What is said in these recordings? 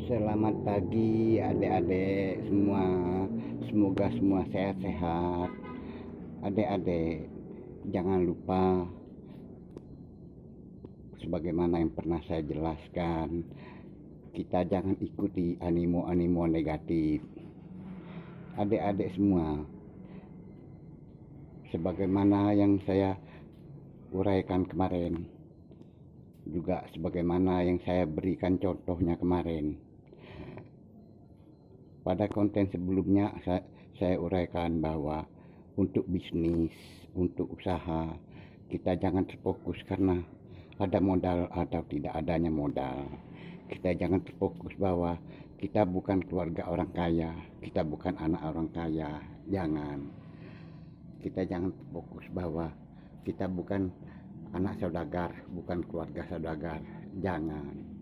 Selamat pagi adik-adik semua. Semoga semua sehat-sehat. Adik-adik, jangan lupa sebagaimana yang pernah saya jelaskan, kita jangan ikuti animo-animo negatif. Adik-adik semua, sebagaimana yang saya uraikan kemarin, juga sebagaimana yang saya berikan contohnya kemarin. Pada konten sebelumnya saya uraikan bahwa untuk bisnis, untuk usaha, kita jangan terfokus karena ada modal atau tidak adanya modal. Kita jangan terfokus bahwa kita bukan keluarga orang kaya, kita bukan anak orang kaya. Jangan. Kita jangan terfokus bahwa kita bukan anak saudagar, bukan keluarga saudagar. Jangan.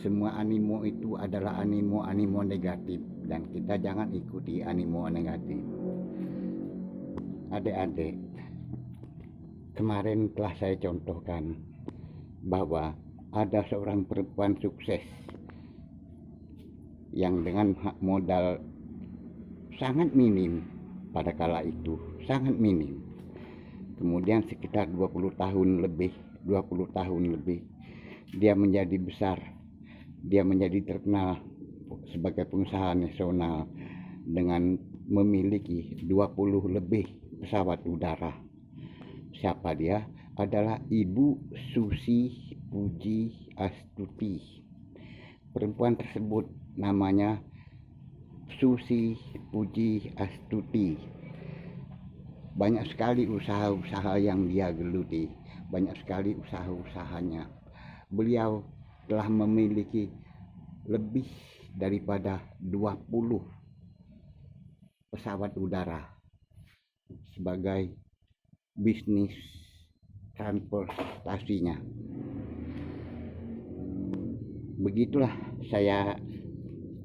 Semua animo itu adalah animo-animo negatif dan kita jangan ikuti animo negatif. Adik-adik, kemarin telah saya contohkan bahwa ada seorang perempuan sukses yang dengan modal sangat minim pada kala itu, sangat minim. Kemudian sekitar 20 tahun lebih dia menjadi besar. Dia menjadi terkenal sebagai pengusaha nasional dengan memiliki 20 lebih pesawat udara. Siapa dia? Adalah Ibu Susi Puji Astuti. Perempuan tersebut namanya Susi Puji Astuti. Banyak sekali usaha-usaha yang dia geluti, banyak sekali usaha-usahanya. Beliau telah memiliki lebih daripada 20 pesawat udara sebagai bisnis transportasinya. Begitulah saya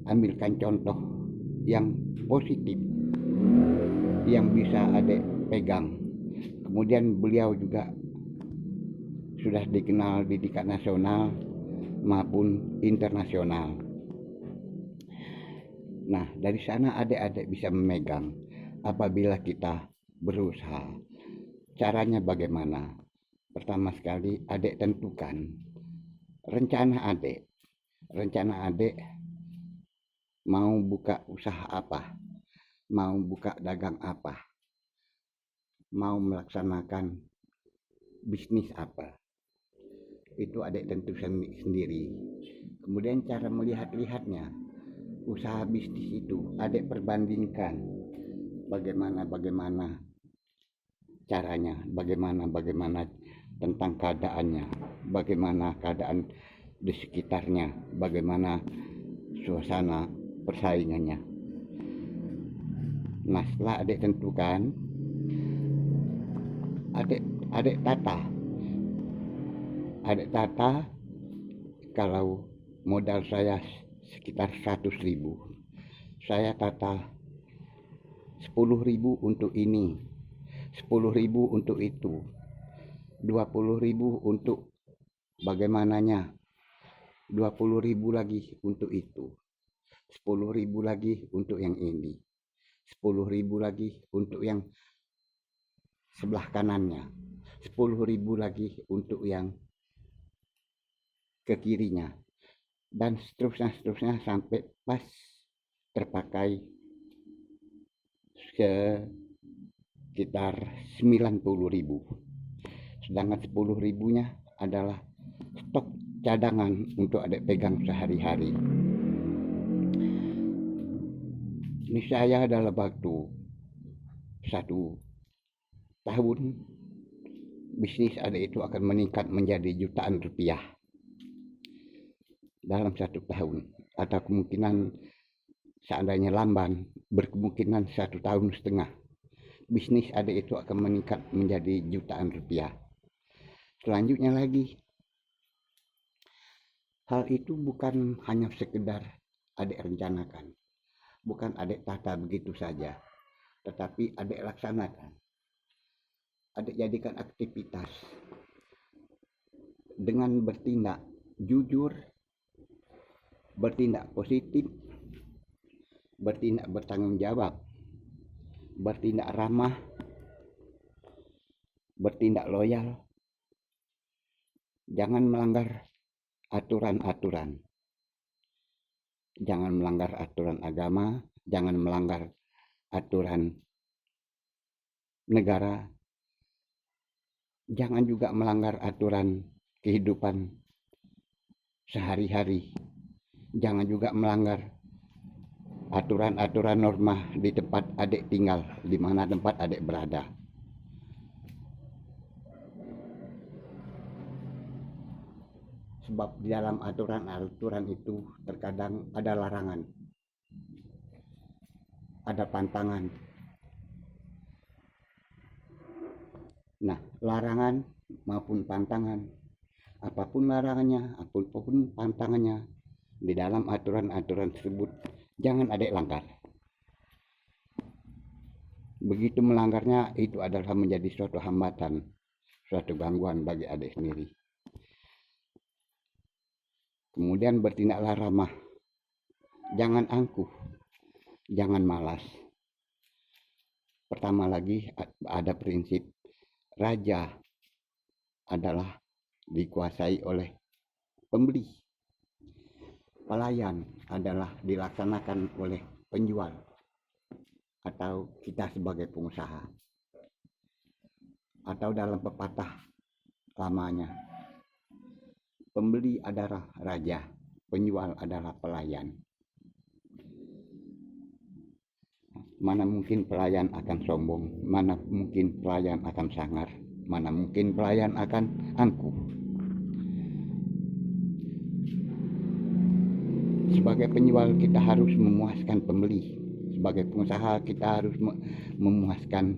ambilkan contoh yang positif yang bisa adik pegang. Kemudian beliau juga sudah dikenal di tingkat nasional maupun internasional. Nah, dari sana adik-adik bisa memegang apabila kita berusaha. Caranya bagaimana? Pertama sekali adik tentukan rencana adik. Rencana adik mau buka usaha apa? Mau buka dagang apa? Mau melaksanakan bisnis apa? Itu adik tentu sendiri. Kemudian cara melihatnya, usaha bisnis itu adik perbandingkan bagaimana caranya, bagaimana tentang keadaannya, bagaimana keadaan di sekitarnya, bagaimana suasana persaingannya. Nah, setelah adik tentukan, adik tata kalau modal saya sekitar 100.000, saya tata 10.000 untuk ini, 10.000 untuk itu, 20.000 untuk bagaimananya, 20.000 lagi untuk itu, 10.000 lagi untuk yang ini, 10.000 lagi untuk yang sebelah kanannya, 10.000 lagi untuk yang ke kirinya, dan seterusnya sampai pas terpakai sekitar 90.000. Sedangkan 10.000-nya adalah stok cadangan untuk adik pegang sehari-hari. Ini saya dalam waktu 1 tahun bisnis adik itu akan meningkat menjadi jutaan rupiah dalam 1 tahun, atau kemungkinan seandainya lamban berkemungkinan 1,5 tahun bisnis adik itu akan meningkat menjadi jutaan rupiah. Selanjutnya lagi, hal itu bukan hanya sekedar adik rencanakan, bukan adik tata begitu saja, tetapi adik laksanakan, adik jadikan aktivitas dengan bertindak jujur bertindak positif, bertindak bertanggung jawab, bertindak ramah, bertindak loyal, jangan melanggar aturan-aturan, jangan melanggar aturan agama, jangan melanggar aturan negara, jangan juga melanggar aturan kehidupan sehari-hari, jangan juga melanggar aturan-aturan norma di tempat adik tinggal, di mana tempat adik berada. Sebab di dalam aturan-aturan itu terkadang ada larangan, ada pantangan. Nah, larangan maupun pantangan, apapun larangannya, apapun pantangannya, di dalam aturan-aturan tersebut jangan adik langgar. Begitu melanggarnya, itu adalah menjadi suatu hambatan, suatu gangguan bagi adik sendiri. Kemudian bertindaklah ramah, jangan angkuh, jangan malas. Pertama lagi ada prinsip raja adalah dikuasai oleh pembeli, pelayan adalah dilaksanakan oleh penjual atau kita sebagai pengusaha. Atau dalam pepatah lamanya, pembeli adalah raja, penjual adalah pelayan. Mana mungkin pelayan akan sombong, mana mungkin pelayan akan sangar, mana mungkin pelayan akan angkuh. Sebagai penjual kita harus memuaskan pembeli, sebagai pengusaha kita harus memuaskan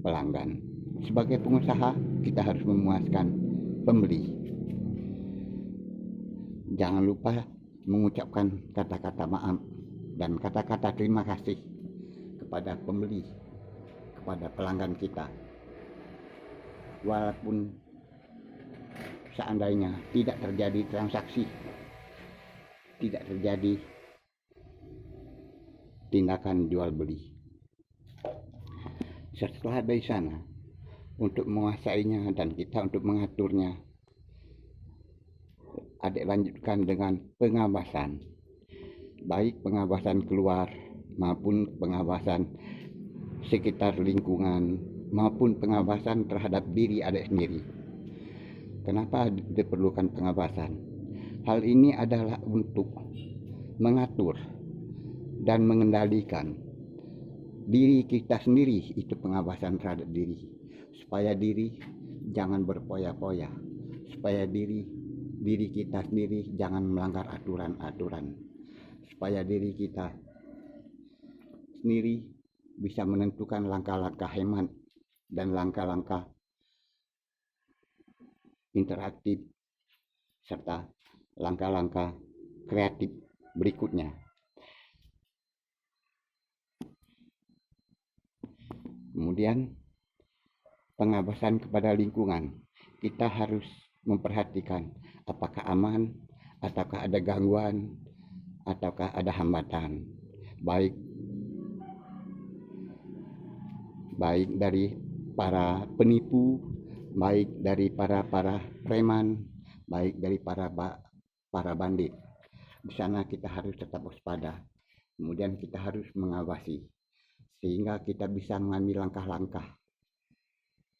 pelanggan, sebagai pengusaha kita harus memuaskan pembeli. Jangan lupa mengucapkan kata-kata maaf dan kata-kata terima kasih kepada pembeli, kepada pelanggan kita. Walaupun seandainya tidak terjadi transaksi, tidak terjadi tindakan jual beli. Setelah dari sana, untuk menguasainya dan kita untuk mengaturnya, adik lanjutkan dengan pengawasan, baik pengawasan keluar maupun pengawasan sekitar lingkungan maupun pengawasan terhadap diri adik sendiri. Kenapa diperlukan pengawasan? Hal ini adalah untuk mengatur dan mengendalikan diri kita sendiri, itu pengawasan terhadap diri, supaya diri jangan berpoya-poya, supaya diri kita sendiri jangan melanggar aturan-aturan, supaya diri kita sendiri bisa menentukan langkah-langkah hemat dan langkah-langkah interaktif serta langkah-langkah kreatif berikutnya. Kemudian pengawasan kepada lingkungan, kita harus memperhatikan apakah aman, ataukah ada gangguan, ataukah ada hambatan, baik dari para penipu, baik dari para preman, baik dari para bandit. Di sana kita harus tetap waspada. Kemudian kita harus mengawasi sehingga kita bisa mengambil langkah-langkah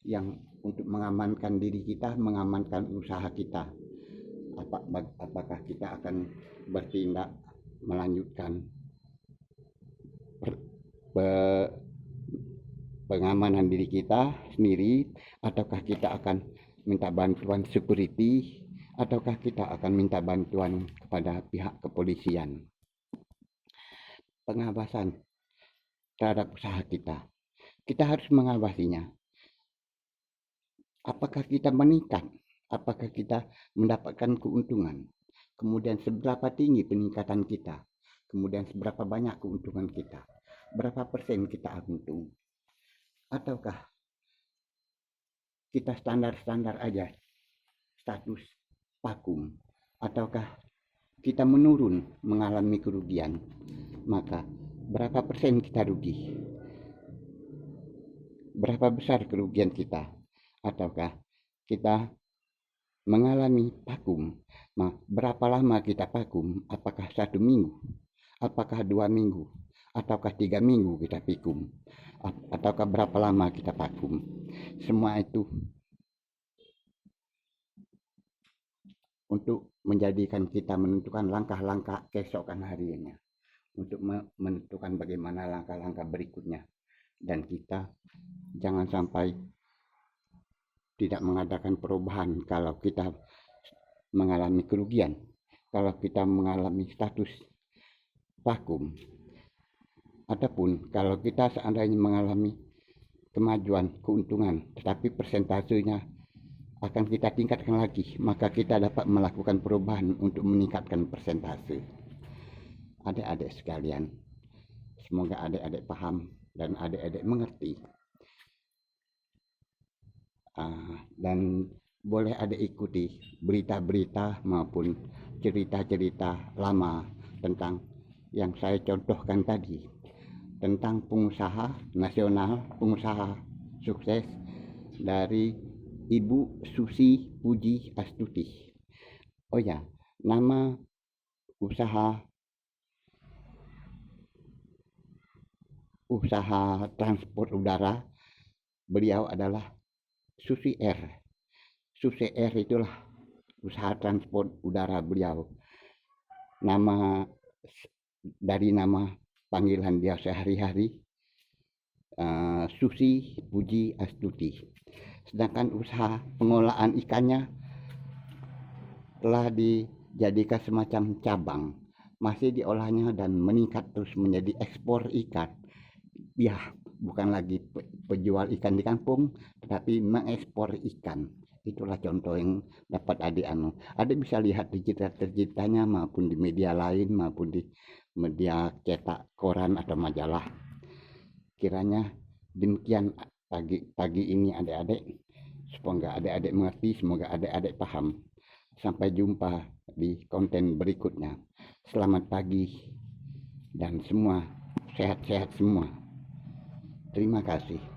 yang untuk mengamankan diri kita, mengamankan usaha kita. Apakah kita akan bertindak melanjutkan pengamanan diri kita sendiri, ataukah kita akan minta bantuan security, ataukah kita akan minta bantuan kepada pihak kepolisian. Pengawasan terhadap usaha kita harus mengawasinya. Apakah kita meningkat, apakah kita mendapatkan keuntungan, kemudian seberapa tinggi peningkatan kita, kemudian seberapa banyak keuntungan kita, berapa persen kita untung, ataukah kita standar-standar aja, status vakum, ataukah kita menurun mengalami kerugian, maka berapa persen kita rugi? Berapa besar kerugian kita? Ataukah kita mengalami vakum? Berapa lama kita vakum? Apakah 1 minggu? Apakah 2 minggu? Ataukah 3 minggu kita vakum? Ataukah berapa lama kita vakum? Semua itu untuk menjadikan kita menentukan langkah-langkah keesokan harinya, untuk menentukan bagaimana langkah-langkah berikutnya, dan kita jangan sampai tidak mengadakan perubahan kalau kita mengalami kerugian, kalau kita mengalami status vakum, ataupun kalau kita seandainya mengalami kemajuan, keuntungan, tetapi persentasenya akan kita tingkatkan lagi, maka kita dapat melakukan perubahan untuk meningkatkan persentase. Adik-adik sekalian, semoga adik-adik paham dan adik-adik mengerti. Dan boleh adik ikuti berita-berita maupun cerita-cerita lama tentang yang saya contohkan tadi, tentang pengusaha nasional, pengusaha sukses dari Ibu Susi Puji Astuti. Oh ya, nama usaha transport udara beliau adalah Susi Air. Susi Air itulah usaha transport udara beliau. Dari nama panggilan dia sehari-hari, Susi Puji Astuti. Sedangkan usaha pengolahan ikannya telah dijadikan semacam cabang, masih diolahnya dan meningkat terus menjadi ekspor ikan. Ya, bukan lagi penjual ikan di kampung, tetapi mengekspor ikan. Itulah contoh yang dapat adik bisa lihat di cerita-ceritanya maupun di media lain maupun di media cetak koran atau majalah. Kiranya demikian pagi ini adik-adik. Semoga adik-adik mengerti, semoga adik-adik paham. Sampai jumpa di konten berikutnya. Selamat pagi dan semua sehat-sehat semua. Terima kasih.